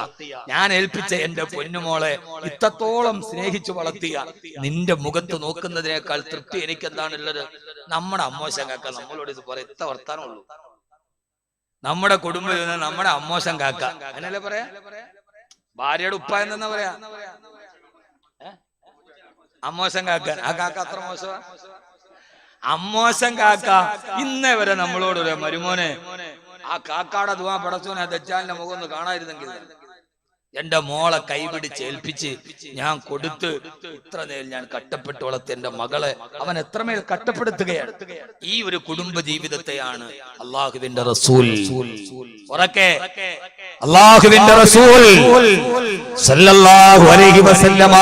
ഞാൻ ഏൽപ്പിച്ച എന്റെ പൊന്നുമോളെ ഇത്രത്തോളം സ്നേഹിച്ചു വളർത്തിയ നിന്റെ മുഖത്ത് നോക്കുന്നതിനേക്കാൾ തൃപ്തി എനിക്ക് എന്താണുള്ളത്? നമ്മുടെ അമ്മോശം കാക്ക നമ്മളോട് ഇത് പറയാം. ഇത്ര വർത്താനമുള്ളൂ. നമ്മുടെ കുടുംബത്തിൽ നിന്ന് നമ്മുടെ അമ്മോശം കാക്ക അങ്ങനല്ലേ പറയാ? ഭാര്യയുടെ ഉപ്പ എന്നാ പറയാ? അമ്മോശം കാക്ക. ആ കാക്ക അത്ര മോശമാ? അമ്മോശം കാക്ക ഇന്നേ വരെ നമ്മളോട് പറയാം, മരുമോനെ ആ കാക്കാടെ ദുആ പടച്ചോനെ ദജ്ജാലിന്റെ മുഖം ഒന്ന് കാണാതിരുന്നെങ്കിൽ, എന്റെ മോളെ കൈപിടിച്ചേൽപ്പിച്ച് ഞാൻ കൊടുത്ത് ഇത്ര നേരം ഞാൻ കഷ്ടപ്പെട്ട് വളർത്തി എന്റെ മകളെ അവൻ എത്രമേൽ കഷ്ടപ്പെടുത്തുകയാണ്. ഈ ഒരു കുടുംബ ജീവിതത്തെയാണ് അള്ളാഹുവിന്റെ റസൂൽ ഉറക്കെ അള്ളാഹുവിന്റെ റസൂൽ സല്ലല്ലാഹു അലൈഹി വസല്ലമ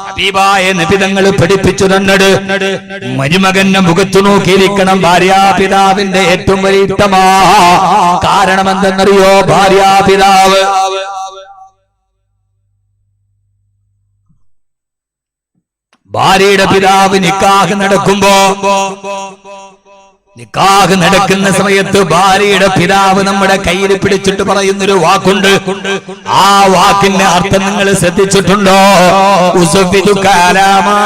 ഹബീബായ നബി തങ്ങൾ പഠിപ്പിച്ചു തന്നത്. മരുമകന്റെ മുഖത്ത് നോക്കിയിരിക്കണം ഭാര്യാപിതാവിന്റെ ഏറ്റവും വലിയ ഇഷ്ടമാ. കാരണം എന്തെന്നറിയോ? ഭാര്യാപിതാവ് ഭാര്യയുടെ പിതാവ് നിക്കാഹ് നടക്കുന്ന സമയത്ത് ഭാര്യയുടെ പിതാവ് നമ്മുടെ കയ്യിൽ പിടിച്ചിട്ട് പറയുന്നൊരു വാക്കുണ്ട്. ആ വാക്കിന്റെ അർത്ഥം നിങ്ങൾ ശ്രദ്ധിച്ചിട്ടുണ്ടോ? ഉസഫിദുക അലാ മാ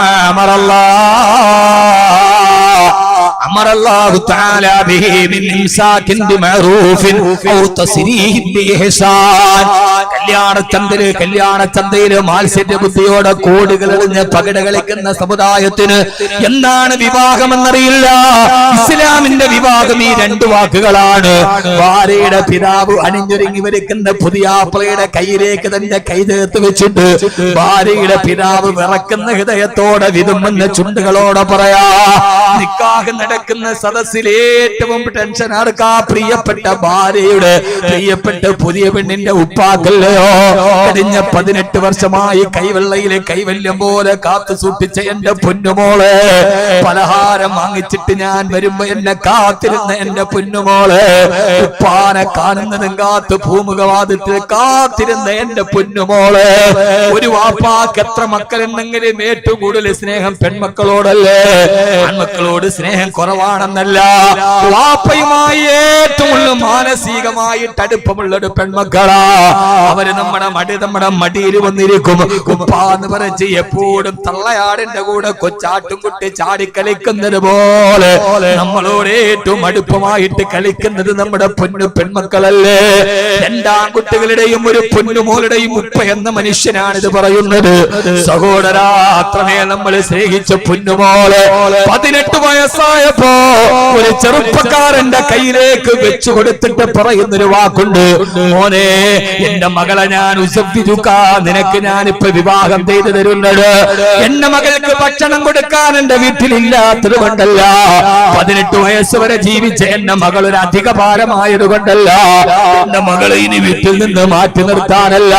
അമറല്ലാഹു തആല ബിഹി മിൻ ഇംസാകിൻ ബിമഅറൂഫിൻ ഔ തസ്രീഹിൻ ബിഇഹ്സാൻ. കല്യാണച്ചന്തയില് മാത്സര്യ ബുദ്ധിയോടെ കോടുകൾ എറിഞ്ഞ് പകിട കളിക്കുന്ന സമുദായത്തിന് എന്താണ് വിവാഹമെന്നറിയില്ല. ഇസ്ലാമിന്റെ വിവാഹം ഈ രണ്ട് വാക്കുകളാണ്. ഭാര്യയുടെ പിതാവ് അണിഞ്ഞൊരുങ്ങി വരയ്ക്കുന്ന പുതിയാപ്പിളയുടെ കയ്യിലേക്ക് തന്റെ കൈ ചേർത്ത് വെച്ചിട്ട് ഭാര്യയുടെ പിതാവ് വിറക്കുന്ന ഹൃദയത്തോടെ വിതുമ്പുന്ന ചുണ്ടുകളോടെ പറയാ, നിക്കാഹ് നടക്കുന്ന സദസ്സിൽ ഏറ്റവും ടെൻഷൻ ആർക്കാ? പ്രിയപ്പെട്ട ഭാര്യയുടെ, പ്രിയപ്പെട്ട പുതിയ പെണ്ണിന്റെ ഉപ്പാക്കല്ലയോ? കഴിഞ്ഞ 18 വർഷമായി കൈവെള്ളയിലെ കൈവല്യം പോലെ കാത്തു സൂക്ഷിച്ച എന്റെ പൊന്നുമോളെ, പലഹാരം വാങ്ങിച്ചിട്ട് ഞാൻ വരുമ്പോ എന്നെ കാത്തിരുന്ന എന്റെ പൊന്നുമോളെ, ഉപ്പാനെ കാണുന്നതും കാത്ത് ഭൂമുഖവാദത്തിൽ കാത്തിരുന്ന എന്റെ പൊന്നുമോളെ. ഒരു വാപ്പാക്ക് എത്ര മക്കളുണ്ടെങ്കിലും ഏറ്റവും കൂടുതൽ സ്നേഹം പെൺമക്കളോടല്ലേ? ആൺമക്കളോട് സ്നേഹം കുറവാണെന്നല്ല, വാപ്പയുമായി ഏറ്റവും മാനസികമായിട്ട് അടുപ്പമുള്ളൊരു പെൺമക്കളാ. അവര് നമ്മുടെ മടിയിൽ വന്നിരിക്കും. ഉപ്പാന്ന് പറഞ്ഞ് എപ്പോഴും തള്ളയാടിന്റെ കൂടെ കൊച്ചാട്ടും കുട്ടി ചാടിക്കളിക്കുന്നത് പോലെ നമ്മളോട് ഏറ്റവും അടുപ്പമായിട്ട് കളിക്കുന്നത് നമ്മുടെ പൊന്നു പെൺമക്കളല്ലേ? രണ്ടാൺകുട്ടികളുടെയും ഒരു പൊന്നുമോളുടെയും ഉപ്പ എന്ന മനുഷ്യനാണിത് പറയുന്നത്. സഹോദരാ, അത്രമേ നമ്മൾ സ്നേഹിച്ച പൊന്നുമോളെ, 18 വയസ്സായ പോയപ്പോ ഒരു ചെറുപ്പക്കാരന്റെ കയ്യിലേക്ക് വെച്ചു കൊടുത്തിട്ട് പറയുന്നൊരു വാക്കുണ്ട്, മോനെ എന്റെ മകളെ ഞാൻ നിനക്ക് ഞാനിപ്പോ വിവാഹം ചെയ്തു തരുന്നത്. എന്റെ മകൾക്ക് ഭക്ഷണം കൊടുക്കാൻ എന്റെ വീട്ടിലില്ലാത്തത് കൊണ്ടല്ല, 18 വയസ്സ് വരെ ജീവിച്ച എന്റെ മകൾ ഒരു അധിക ഭാരമായത് കൊണ്ടല്ല, എന്റെ മകളെ ഇനി വീട്ടിൽ നിന്ന് മാറ്റി നിർത്താനല്ല,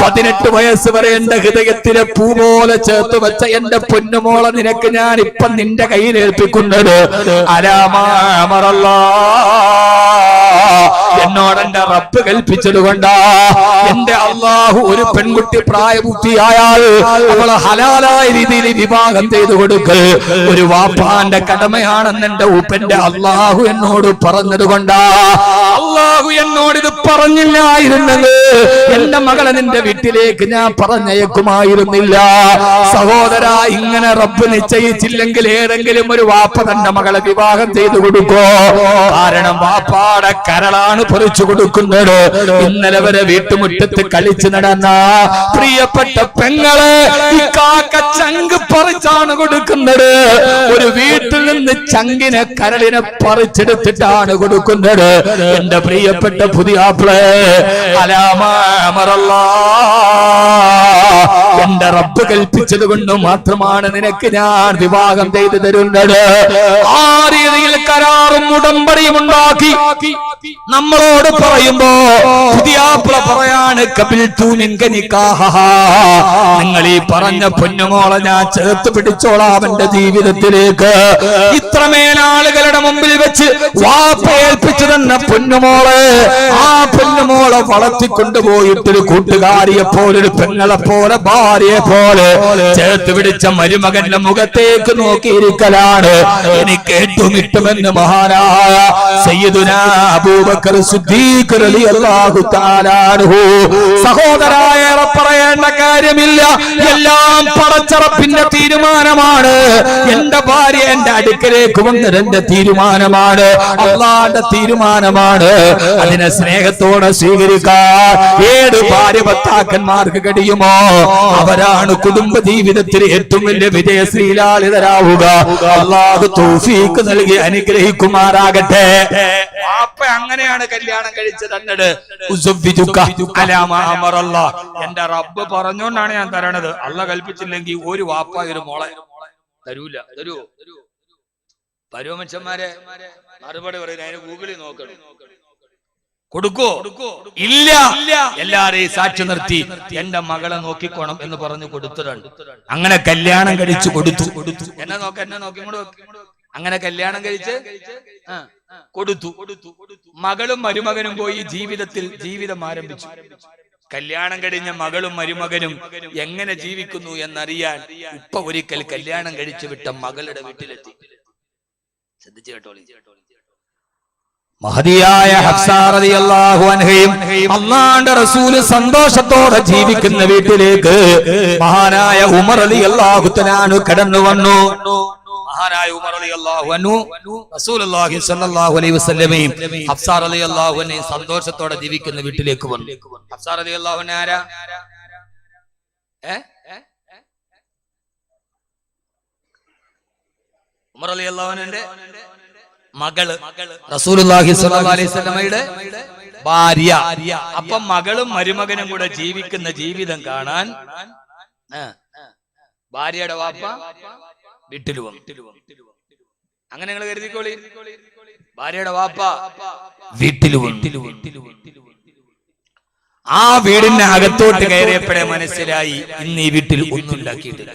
18 വയസ്സ് വരെ എന്റെ ഹൃദയത്തിലെ പൂ പോലെ ചേർത്ത് വെച്ച എന്റെ പൊന്നുമോളെ നിനക്ക് ഞാൻ ഇപ്പൊ നിന്റെ കയ്യിൽ ഏൽപ്പിക്കുന്നത് എന്നോട് എന്റെ റബ്ബ് കൽപ്പിച്ചത് കൊണ്ടാ. എന്റെ അള്ളാഹു ഒരു പെൺകുട്ടി പ്രായപൂർത്തിയായാൽ അവളെ ഹലാലായ രീതിയിൽ വിവാഹം ചെയ്തു കൊടുക്കൽ ഒരു വാപ്പാന്റെ കടമയാണെന്ന് എന്റെ ഉപ്പന്റെ അള്ളാഹു എന്നോട് പറഞ്ഞത് കൊണ്ടാ. അള്ളാഹു എന്നോട് ഇത് പറഞ്ഞില്ലായിരുന്നത് എന്റെ മകളെ നിന്റെ വീട്ടിലേക്ക് ഞാൻ പറഞ്ഞയക്കുമായിരുന്നില്ല. സഹോദര, ഇങ്ങനെ റബ്ബ് നിശ്ചയിച്ചില്ലെങ്കിൽ ഏതെങ്കിലും ഒരു വാപ്പ തന്റെ മകളെ വിവാഹം ചെയ്തു കൊടുക്കോ? കാരണം വാപ്പാടെ കരളാണ് പറിച്ചു കൊടുക്കുന്നത്. ഇന്നലെ വരെ വീട്ടുമുറ്റത്ത് കളിച്ചു നടന്ന പ്രിയപ്പെട്ട പെങ്ങളെ കാക്ക ചങ്ക് പറിച്ചാണ് കൊടുക്കുന്നത്. ഒരു വീട്ടിൽ നിന്ന് ചങ്കിനെ കരളിനെ പറിച്ചെടുത്തിട്ടാണ് കൊടുക്കുന്നത്. എന്റെ പ്രിയപ്പെട്ട പുതിയാപ്ലേ, എന്റെ റബ്ബ് കൽപ്പിച്ചത് കൊണ്ട് മാത്രമാണ് നിനക്ക് ഞാൻ വിവാഹം ചെയ്തു തരുന്നത്. ആ രീതിയിൽ കരാറും ഉടമ്പടിയും ഉണ്ടാക്കി നമ്മളോട് പറയുമ്പോ പുതിയാപ്ല പറയാണ്, നിങ്ങൾ ഈ പറഞ്ഞ പൊന്നുമോളെ ഞാൻ ചേർത്ത് പിടിച്ചോളാം എന്റെ ജീവിതത്തിലേക്ക്. ഇത്രമേലാളുകളുടെ മുമ്പിൽ വെച്ച് വാപ്പ ഏൽപ്പിച്ചു തന്ന പൊന്നുമോളെ, ആ പൊന്നുമോളെ വളർത്തിക്കൊണ്ടുപോയിട്ടൊരു കൂട്ടുകാരിയെ പോലെ, ഒരു പെങ്ങളെ പോലെ, ഭാര്യയെ പോലെ ചേർത്ത് പിടിച്ച മരുമകന്റെ മുഖത്തേക്ക് നോക്കിയിരിക്കലാണ് എനിക്ക് ഏറ്റവും ഇഷ്ടമെന്ന് മഹാനായ സയ്യിദുനാ അബൂബക്കർ സിദ്ദീഖ് റളിയല്ലാഹു തആല അൻഹു. സഹോദരായ, പറയേണ്ട കാര്യമില്ല, എല്ലാം പടച്ചറപ്പിന്റെ തീരുമാനമാണ്. എന്റെ ഭാര്യ എന്റെ അടുക്കലേക്ക് വന്നത് എന്റെ തീരുമാനമാണ്, അല്ലാഹുവിന്റെ തീരുമാനമാണ്. അതിനെ സ്നേഹത്തോടെ സ്വീകരിക്കാൻ ഏത് ഭാര്യ ഭർത്താക്കന്മാർക്ക് കഴിയുമോ അവരാണ് കുടുംബ ജീവിതത്തിൽ ഏറ്റവും വലിയ വിജയശ്രീലാളിതരാവുക. അല്ലാഹു തൗഫീഖ് നൽകി അനുഗ്രഹിക്കുമാറാകട്ടെ. വാപ്പ അങ്ങനെയാണ് കല്യാണം കഴിച്ചു തന്നത്. എന്റെ റബ്ബ് പറഞ്ഞോണ്ടാണ് ഞാൻ തരണത്. അള്ളാഹ് കൽപ്പിച്ചില്ലെങ്കിൽ ഒരു വാപ്പ ഒരു മോളെ തരൂല. തരൂ പരുവമനുഷ്യന്മാരെ മറുപടി പറയുന്നത് അതിന് ഗൂഗിളിൽ നോക്കണം. കൊടുക്കോ? ഇല്ല. എല്ലാരെയും സാക്ഷി നിർത്തി എന്റെ മകളെ നോക്കിക്കോണം എന്ന് പറഞ്ഞു കൊടുത്തതാണ്. അങ്ങനെ കല്യാണം കഴിച്ചു കൊടുത്തു. എന്നെ നോക്കി അങ്ങനെ കല്യാണം കഴിച്ച് കൊടുത്തു. മകളും മരുമകനും പോയി ജീവിതം ആരംഭിച്ചു. കല്യാണം കഴിഞ്ഞ മകളും മരുമകനും എങ്ങനെ ജീവിക്കുന്നു എന്നറിയാൻ ഉപ്പ ഒരിക്കൽ കല്യാണം കഴിച്ചു വിട്ട മകളുടെ വീട്ടിലെത്തി. ശ്രദ്ധിച്ചു കേട്ടോളി. മഹദിയായ ഹഫ്സ റളിയല്ലാഹു അൻഹയും അല്ലാഹുവിന്റെ റസൂൽ സന്തോഷത്തോടെ ജീവിക്കുന്ന വീട്ടിലേക്ക് മഹാനായ ഉമർ റളിയല്ലാഹു തആല കടന്നു വന്നു. മഹാനായ ഉമർ റളിയല്ലാഹു അൻഹു റസൂലുള്ളാഹി സ്വല്ലല്ലാഹു അലൈഹി വസല്ലമയും ഹഫ്സ റളിയല്ലാഹു അൻഹയും സന്തോഷത്തോടെ ജീവിക്കുന്ന വീട്ടിലേക്ക് വന്നു. ഹഫ്സ റളിയല്ലാഹു അൻഹ ആരാ? ഉമർ റളിയല്ലാഹു അൻഹുവിന്റെ മകള്, റസൂലുള്ളാഹി സ്വല്ലല്ലാഹു അലൈഹി വസല്ലമയുടെ ഭാര്യ. അപ്പൊ മകളും മരുമകനും കൂടെ ജീവിക്കുന്ന ജീവിതം കാണാൻ ഭാര്യയുടെ വാപ്പ വീട്ടിൽ വന്നു. അങ്ങനെ നിങ്ങൾ കരുതിക്കോളി, ഭാര്യയുടെ വാപ്പ വീട്ടിൽ വന്നു. ആ വീടിന്റെ അകത്തോട്ട് കയറിയപ്പോഴേ മനസ്സിലായി ഇന്ന് ഈ വീട്ടിൽ ഒന്നും ഉണ്ടാക്കിയിട്ടില്ല.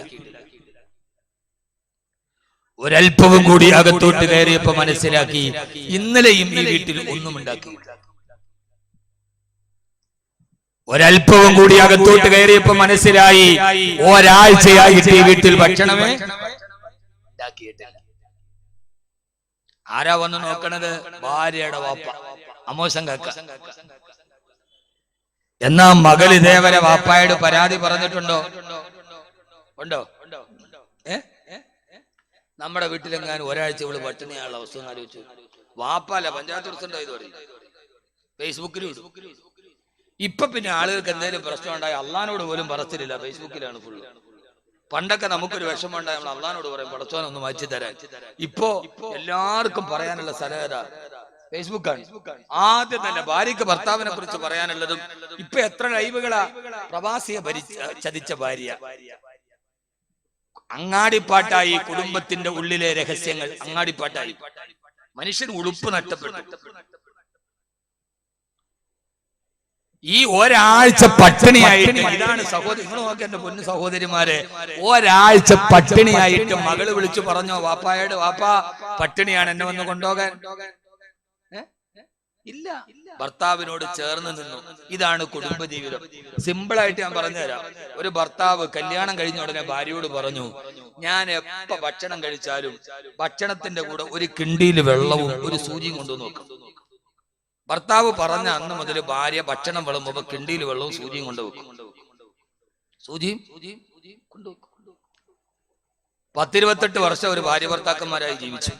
ഒരൽപ്പവും കൂടി അകത്തോട്ട് കയറിയപ്പോ മനസ്സിലാക്കി ഇന്നലെയും ഈ വീട്ടിൽ ഒന്നും ഉണ്ടാക്കിയില്ല. ഒരൽപ്പവും കൂടി അകത്തോട്ട് കയറിയപ്പോ മനസ്സിലായി ഒരാഴ്ചയായിട്ട് ഈ വീട്ടിൽ ഭക്ഷണമേ ഉണ്ടാക്കിയിട്ടില്ല. ആരാ വന്ന് നോക്കണത്? ഭാര്യയുടെ വാപ്പ, അമോശം കാക്ക. എന്നാ മകൾ ഇതേവരെ വാപ്പായോട് പരാതി പറഞ്ഞിട്ടുണ്ടോ? ഉണ്ടോ? നമ്മുടെ വീട്ടിലെങ്ങാനും ഒരാഴ്ച ഇവള് പട്ടിണിയാനുള്ള അവസ്ഥ ആലോചിച്ചു. വാപ്പല്ല, പഞ്ചായത്ത് പ്രസിഡന്റ് ഇത് പറയും, ഫേസ്ബുക്കിലും. ഇപ്പൊ പിന്നെ ആളുകൾക്ക് എന്തെങ്കിലും പ്രശ്നം ഉണ്ടായി അള്ളഹാനോട് പോലും പറച്ചിലില്ല, ഫേസ്ബുക്കിലാണ് ഫുള്ള്. പണ്ടൊക്കെ നമുക്കൊരു വിഷമമുണ്ടായി നമ്മൾ അള്ളാനോട് പറയും പടച്ചോനൊന്ന് മാറ്റി തരാൻ. ഇപ്പോ എല്ലാവർക്കും പറയാനുള്ള സ്ഥലം ഏതാ? ഫേസ്ബുക്കാണ്. ആദ്യം തന്നെ ഭാര്യക്ക് ഭർത്താവിനെ കുറിച്ച് പറയാനുള്ളതും. ഇപ്പൊ എത്ര ലൈവുകളാ പ്രവാസിയെ ചതിച്ച ഭാര്യ. അങ്ങാടിപ്പാട്ടായി കുടുംബത്തിന്റെ ഉള്ളിലെ രഹസ്യങ്ങൾ. അങ്ങാടിപ്പാട്ടായി മനുഷ്യൻ ഉളുപ്പ് നഷ്ടപ്പെട്ടു. ഈ ഒരാഴ്ച പട്ടിണിയായിട്ട് ഇതാണ് സഹോദരി, നിങ്ങൾ നോക്കി എന്റെ പൊന്നു സഹോദരിമാരെ, ഒരാഴ്ച പട്ടിണിയായിട്ട് മകള് വിളിച്ചു പറഞ്ഞോ വാപ്പായോട്, വാപ്പാ പട്ടിണിയാണ്, എന്നെ വന്ന് കൊണ്ടുപോകാൻ. ഇല്ല, ഭർത്താവിനോട് ചേർന്ന് നിന്നു. ഇതാണ് കുടുംബജീവിതം. സിമ്പിളായിട്ട് ഞാൻ പറഞ്ഞുതരാം. ഒരു ഭർത്താവ് കല്യാണം കഴിഞ്ഞ ഉടനെ ഭാര്യയോട് പറഞ്ഞു, ഞാൻ എപ്പ ഭക്ഷണം കഴിച്ചാലും ഭക്ഷണത്തിന്റെ കൂടെ ഒരു കിണ്ടിയിൽ വെള്ളവും ഒരു സൂചിയും കൊണ്ടുവന്ന് നോക്കും. ഭർത്താവ് പറഞ്ഞ അന്ന് മുതൽ ഭാര്യ ഭക്ഷണം വിളമ്പുമ്പോ കിണ്ടിയിൽ വെള്ളവും സൂചിയും കൊണ്ടുവെക്കും. സൂചിയും കൊണ്ടുവെക്കും. 10-28 വർഷം ഒരു ഭാര്യ ഭർത്താക്കന്മാരായി ജീവിച്ചു.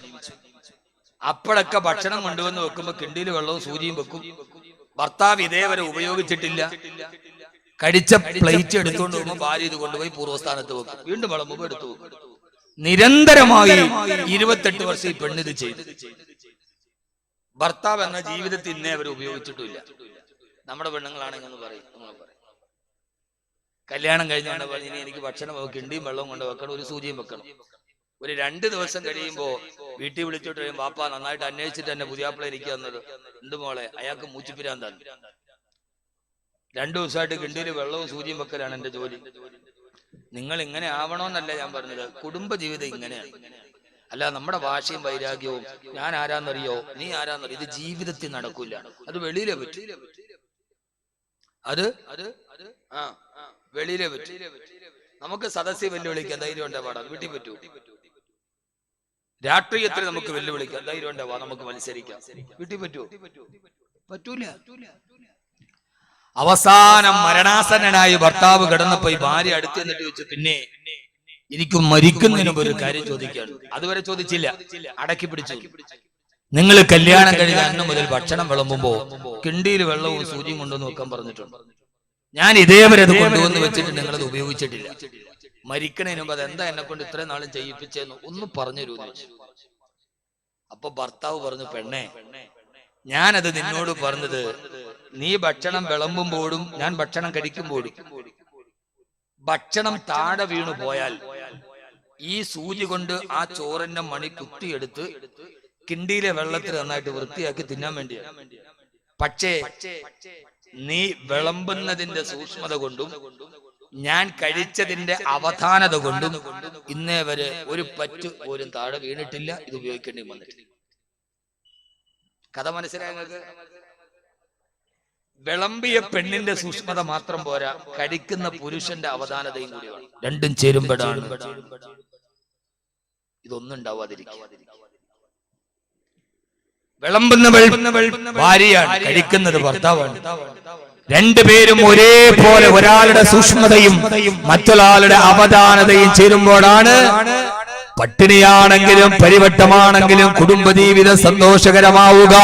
അപ്പോഴൊക്കെ ഭക്ഷണം കൊണ്ടുവന്ന് വെക്കുമ്പോ കിണ്ടിയിൽ വെള്ളവും സൂചിയും വെക്കും. ഭർത്താവ് ഇതേവരെ ഉപയോഗിച്ചിട്ടില്ല. കഴിച്ച പ്ലേറ്റ് എടുത്തുകൊണ്ട് പോകുമ്പോൾ ഭാര്യ ഇത് കൊണ്ടുപോയി പൂർവ്വസ്ഥാനത്ത് വെക്കും. വീണ്ടും വിളമ്പുമ്പോ എടുത്തു വെക്കും. നിരന്തരമായി 28 വർഷം ഈ പെണ്ണിത് ചെയ്തു. ഭർത്താവ് എന്ന ജീവിതത്തിൽ ഇന്നേ അവർ ഉപയോഗിച്ചിട്ടില്ല. നമ്മുടെ പെണ്ണുങ്ങളാണെങ്കിൽ പറയും, കല്യാണം കഴിഞ്ഞാണ് പറഞ്ഞ എനിക്ക് ഭക്ഷണം കിണ്ടിയും വെള്ളവും കൊണ്ട് വെക്കണം, ഒരു സൂചിയും വെക്കണം. ഒരു 2 ദിവസം കഴിയുമ്പോ വീട്ടിൽ വിളിച്ചോട്ട് കഴിയും, വാപ്പ നന്നായിട്ട് അന്വേഷിച്ചിട്ട് എന്നെ പുതിയാപ്പിള എനിക്ക് തന്നത്. എന്ത് മോളെ, അയാൾക്ക് മൂച്ചിപ്പിരാന്താണ്. 2 ദിവസമായിട്ട് കിണ്ടിയിൽ വെള്ളവും സൂചിയും വെക്കലാണ് എന്റെ ജോലി. നിങ്ങൾ ഇങ്ങനെ ആവണോന്നല്ല ഞാൻ പറഞ്ഞത്, കുടുംബ ജീവിതം ഇങ്ങനെയാണ്. അല്ല നമ്മുടെ വാശിയും വൈരാഗ്യവും ഞാൻ ആരാന്നറിയോ നീ ആരാന്നറിയോ ഇത് ജീവിതത്തിൽ നടക്കൂല. അത് വെളിയിലെ പറ്റൂ. അത് വെളിയിലെ പറ്റൂ. നമുക്ക് സദസ്യ വെല്ലുവിളിക്കാൻ ധൈര്യം ഉണ്ടേ പാടാം, വീട്ടിൽ പറ്റൂ. രാഷ്ട്രീയത്തിൽ നമുക്ക് വെല്ലുവിളിക്കാം ധൈര്യം ഉണ്ടേ വാ, നമുക്ക് മത്സരിക്കാം, വീട്ടിൽ പറ്റൂ? പറ്റൂല. അവസാനം മരണാസന്നനായി ഭർത്താവ് കിടന്നപ്പോ ഈ ഭാര്യ അടുത്ത് എന്നിട്ട് ചോദിച്ചു, പിന്നെ എനിക്ക് മരിക്കുന്നതിന് ഒരു കാര്യം ചോദിക്കാണ്. അതുവരെ ചോദിച്ചില്ല, അടക്കി പിടിച്ചു. നിങ്ങൾ കല്യാണം കഴിഞ്ഞ അന്ന് മുതൽ ഭക്ഷണം വിളമ്പുമ്പോ കിണ്ടിയിൽ വെള്ളവും സൂചിയും കൊണ്ടുവന്ന് വെക്കാൻ പറഞ്ഞിട്ടുണ്ട്. ഞാൻ ഇതേവരെ അത് കൊണ്ടുവന്ന് വെച്ചിട്ട് നിങ്ങളത് ഉപയോഗിച്ചിട്ടില്ല. മരിക്കണതിന് മുമ്പ് അതെന്താ എന്നെ കൊണ്ട് ഇത്രയും നാളും ചെയ്യിപ്പിച്ചെന്ന് ഒന്ന് പറഞ്ഞു തരൂ. അപ്പൊ ഭർത്താവ് പറഞ്ഞു, പെണ്ണെ ഞാനത് നിന്നോട് പറഞ്ഞത് നീ ഭക്ഷണം വിളമ്പുമ്പോഴും ഞാൻ ഭക്ഷണം കഴിക്കുമ്പോഴും ഭക്ഷണം താഴെ വീണു പോയാൽ ഈ സൂചി കൊണ്ട് ആ ചോറിന്റെ മണി കുത്തിയെടുത്ത് കിണ്ടിയിലെ വെള്ളത്തിൽ നന്നായിട്ട് വൃത്തിയാക്കി തിന്നാൻ വേണ്ടിയാണ്. പക്ഷേ നീ വിളമ്പുന്നതിന്റെ സൂക്ഷ്മത കൊണ്ടും ഞാൻ കഴിച്ചതിന്റെ അവധാനത കൊണ്ടും ഇന്നേ വരെ ഒരു പറ്റ് പോലും താഴെ വീണിട്ടില്ല. ഇത് ഉപയോഗിക്കേണ്ടി വന്നിട്ടില്ല. കഥ മനസ്സിലായത്? വിളമ്പിയ പെണ്ണിന്റെ സൂക്ഷ്മത മാത്രം പോരാ, കഴിക്കുന്ന പുരുഷന്റെ അവധാനതയും കൂടി വേണം. രണ്ടും ചേരുമ്പോഴാണ് ഇതൊന്നും ഉണ്ടാവാതിരിക്കുക. വിളമ്പുന്നവൾ ഭാര്യയാണ്, കഴിക്കുന്നത് ഭർത്താവാണ്. രണ്ടുപേരും ഒരേപോലെ ഒരാളുടെ സൂക്ഷ്മതയും മറ്റൊരാളുടെ അവധാനതയും ചേരുമ്പോഴാണ് പട്ടിണിയാണെങ്കിലും പരിവട്ടമാണെങ്കിലും കുടുംബജീവിതം സന്തോഷകരമാവുക.